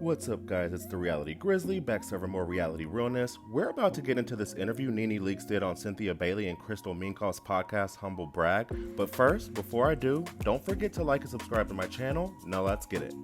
What's up, guys? It's the Reality Grizzly, back serving more reality realness. We're about to get into this interview Nene Leaks did on Cynthia Bailey and Crystal Minkoff's podcast, Humble Brag. But first, before I do, don't forget to like and subscribe to my channel. Now let's get it.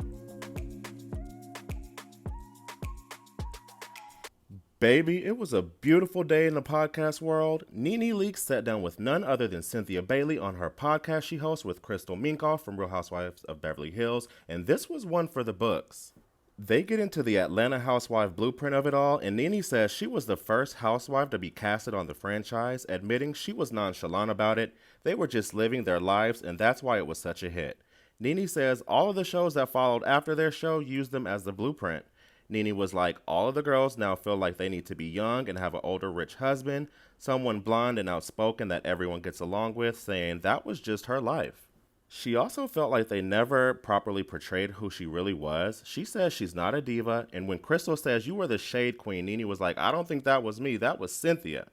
Baby, it was a beautiful day in the podcast world. Nene Leaks sat down with none other than Cynthia Bailey on her podcast she hosts with Crystal Minkoff from Real Housewives of Beverly Hills, and this was one for the books. They get into the Atlanta housewife blueprint of it all, and Nene says she was the first housewife to be casted on the franchise, admitting she was nonchalant about it. They were just living their lives, and that's why it was such a hit. Nene says all of the shows that followed after their show used them as the blueprint. Nene was like, all of the girls now feel like they need to be young and have an older, rich husband, someone blonde and outspoken that everyone gets along with, saying that was just her life. She also felt like they never properly portrayed who she really was. She says she's not a diva, and when Crystal says, you were the shade queen, Nene was like, I don't think that was me, that was Cynthia.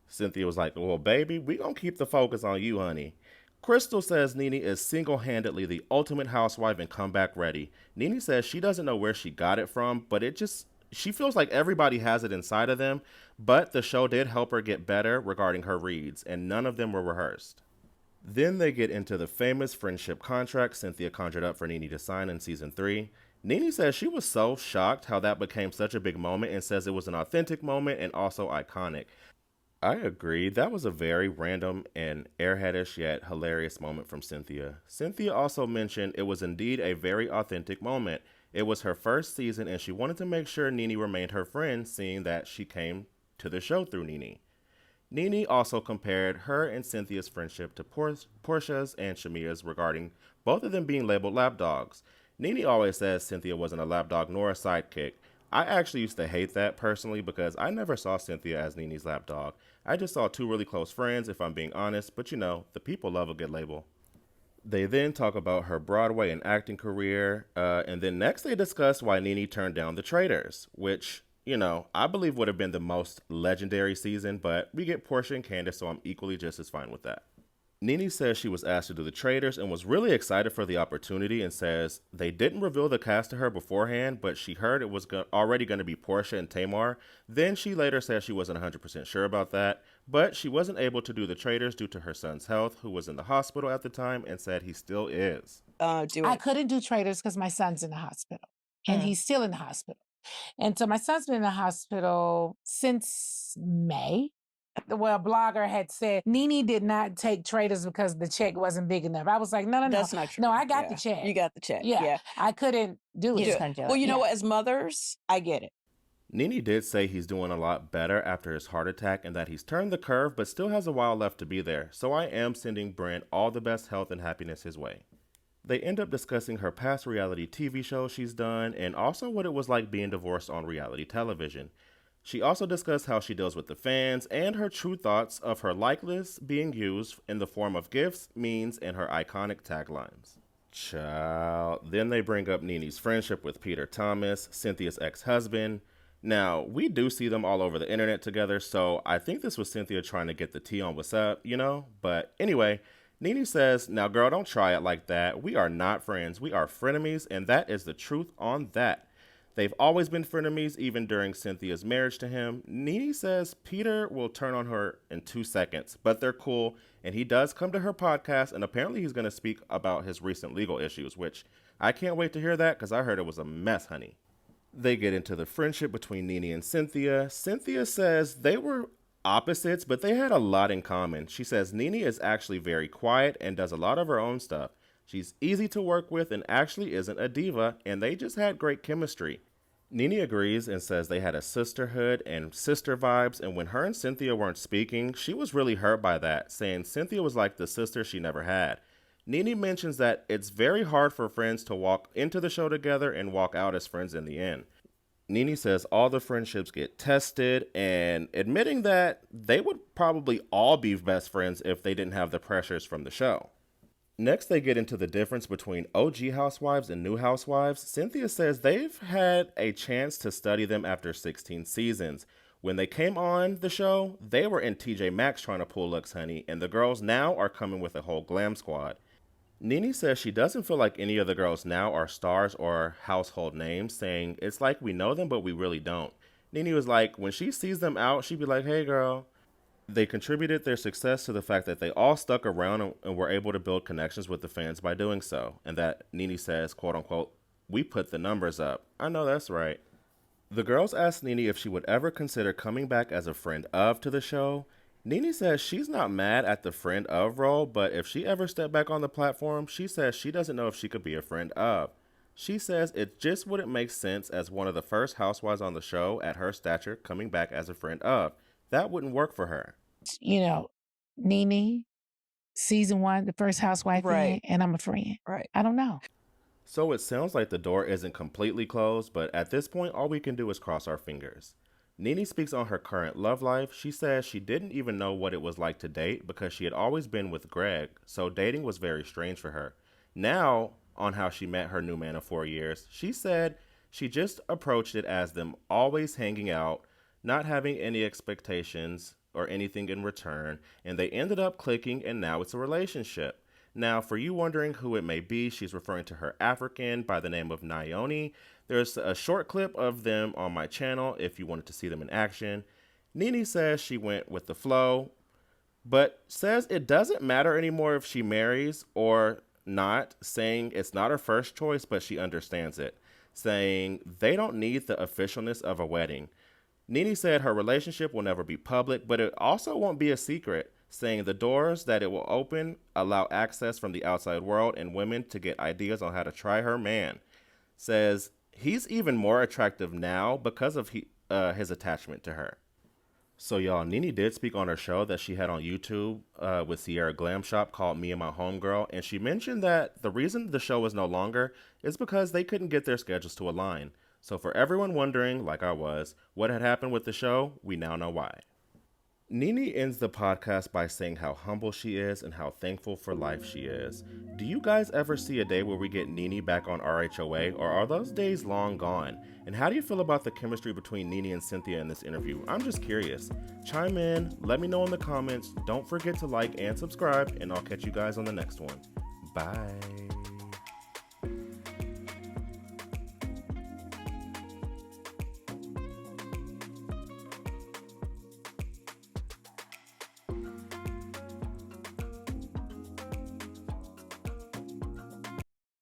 Cynthia was like, well, baby, we gonna keep the focus on you, honey. Crystal says Nene is single-handedly the ultimate housewife and comeback ready. Nene says she doesn't know where she got it from, but she feels like everybody has it inside of them, but the show did help her get better regarding her reads, and none of them were rehearsed. Then they get into the famous friendship contract Cynthia conjured up for Nene to sign in season 3. Nene says she was so shocked how that became such a big moment and says it was an authentic moment and also iconic. I agree. That was a very random and airheadish yet hilarious moment from Cynthia. Cynthia also mentioned it was indeed a very authentic moment. It was her first season and she wanted to make sure Nene remained her friend, seeing that she came to the show through Nene. Nene also compared her and Cynthia's friendship to Portia's and Shamia's regarding both of them being labeled lapdogs. Nene always says Cynthia wasn't a lapdog nor a sidekick. I actually used to hate that personally because I never saw Cynthia as Nene's lapdog. I just saw two really close friends, if I'm being honest, but you know, the people love a good label. They then talk about her Broadway and acting career, and then next they discuss why Nene turned down the Traitors, which, you know, I believe would have been the most legendary season, but we get Portia and Candace, so I'm equally just as fine with that. Nene says she was asked to do the Traitors and was really excited for the opportunity and says they didn't reveal the cast to her beforehand, but she heard it was already going to be Portia and Tamar. Then she later said she wasn't 100% sure about that, but she wasn't able to do the Traitors due to her son's health, who was in the hospital at the time and said he still is. I couldn't do Traitors because my son's in the hospital and he's still in the hospital. And so my son's been in the hospital since May. Well, a blogger had said Nene did not take Traitors because the check wasn't big enough. I was like, no. That's not true. No, I got the check. You got the check. Yeah. Yeah. I couldn't do it. Well, you know what? As mothers, I get it. Nene did say he's doing a lot better after his heart attack and that he's turned the curve but still has a while left to be there. So I am sending Brent all the best health and happiness his way. They end up discussing her past reality TV shows she's done and also what it was like being divorced on reality television. She also discussed how she deals with the fans and her true thoughts of her like list being used in the form of gifts, memes, and her iconic taglines. Child. Then they bring up Nene's friendship with Peter Thomas, Cynthia's ex-husband. Now, we do see them all over the internet together, so I think this was Cynthia trying to get the tea on what's up, you know? But anyway, Nene says, now girl, don't try it like that. We are not friends. We are frenemies, and that is the truth on that. They've always been frenemies, even during Cynthia's marriage to him. Nene says Peter will turn on her in 2 seconds, but they're cool, and he does come to her podcast, and apparently he's going to speak about his recent legal issues, which I can't wait to hear that because I heard it was a mess, honey. They get into the friendship between Nene and Cynthia. Cynthia says they were opposites, but they had a lot in common. She says Nene is actually very quiet and does a lot of her own stuff. She's easy to work with and actually isn't a diva, and they just had great chemistry. Nene agrees and says they had a sisterhood and sister vibes, and when her and Cynthia weren't speaking, she was really hurt by that, saying Cynthia was like the sister she never had. Nene mentions that it's very hard for friends to walk into the show together and walk out as friends in the end. Nene says all the friendships get tested, and admitting that they would probably all be best friends if they didn't have the pressures from the show. Next, they get into the difference between OG housewives and new housewives. Cynthia says they've had a chance to study them after 16 seasons. When they came on the show, they were in TJ Maxx trying to pull looks, honey, and the girls now are coming with a whole glam squad. Nene says she doesn't feel like any of the girls now are stars or household names, saying it's like we know them, but we really don't. Nene was like, when she sees them out, she'd be like, hey girl. They contributed their success to the fact that they all stuck around and were able to build connections with the fans by doing so. And that Nene says, quote unquote, we put the numbers up. I know that's right. The girls asked Nene if she would ever consider coming back as a friend of to the show. Nene says she's not mad at the friend of role, but if she ever stepped back on the platform, she says she doesn't know if she could be a friend of. She says it just wouldn't make sense as one of the first housewives on the show at her stature coming back as a friend of. That wouldn't work for her. You know, Nene, season 1, the first housewife Right. and I'm a friend. Right. I don't know. So it sounds like the door isn't completely closed, but at this point, all we can do is cross our fingers. Nene speaks on her current love life. She says she didn't even know what it was like to date because she had always been with Greg, so dating was very strange for her. Now, on how she met her new man of 4 years, she said she just approached it as them always hanging out, not having any expectations or anything in return, and they ended up clicking, and now it's a relationship. Now, for you wondering who it may be, she's referring to her African by the name of Naomi. There's a short clip of them on my channel if you wanted to see them in action. Nene says she went with the flow, but says it doesn't matter anymore if she marries or not, saying it's not her first choice, but she understands it, saying they don't need the officialness of a wedding. Nene said her relationship will never be public, but it also won't be a secret, saying the doors that it will open allow access from the outside world and women to get ideas on how to try her man. Says he's even more attractive now because of his attachment to her. So y'all, Nene did speak on her show that she had on YouTube with Sierra Glam Shop called Me and My Homegirl, and she mentioned that the reason the show is no longer is because they couldn't get their schedules to align. So for everyone wondering, like I was, what had happened with the show, we now know why. Nene ends the podcast by saying how humble she is and how thankful for life she is. Do you guys ever see a day where we get Nene back on RHOA, or are those days long gone? And how do you feel about the chemistry between Nene and Cynthia in this interview? I'm just curious. Chime in, let me know in the comments. Don't forget to like and subscribe, and I'll catch you guys on the next one. Bye.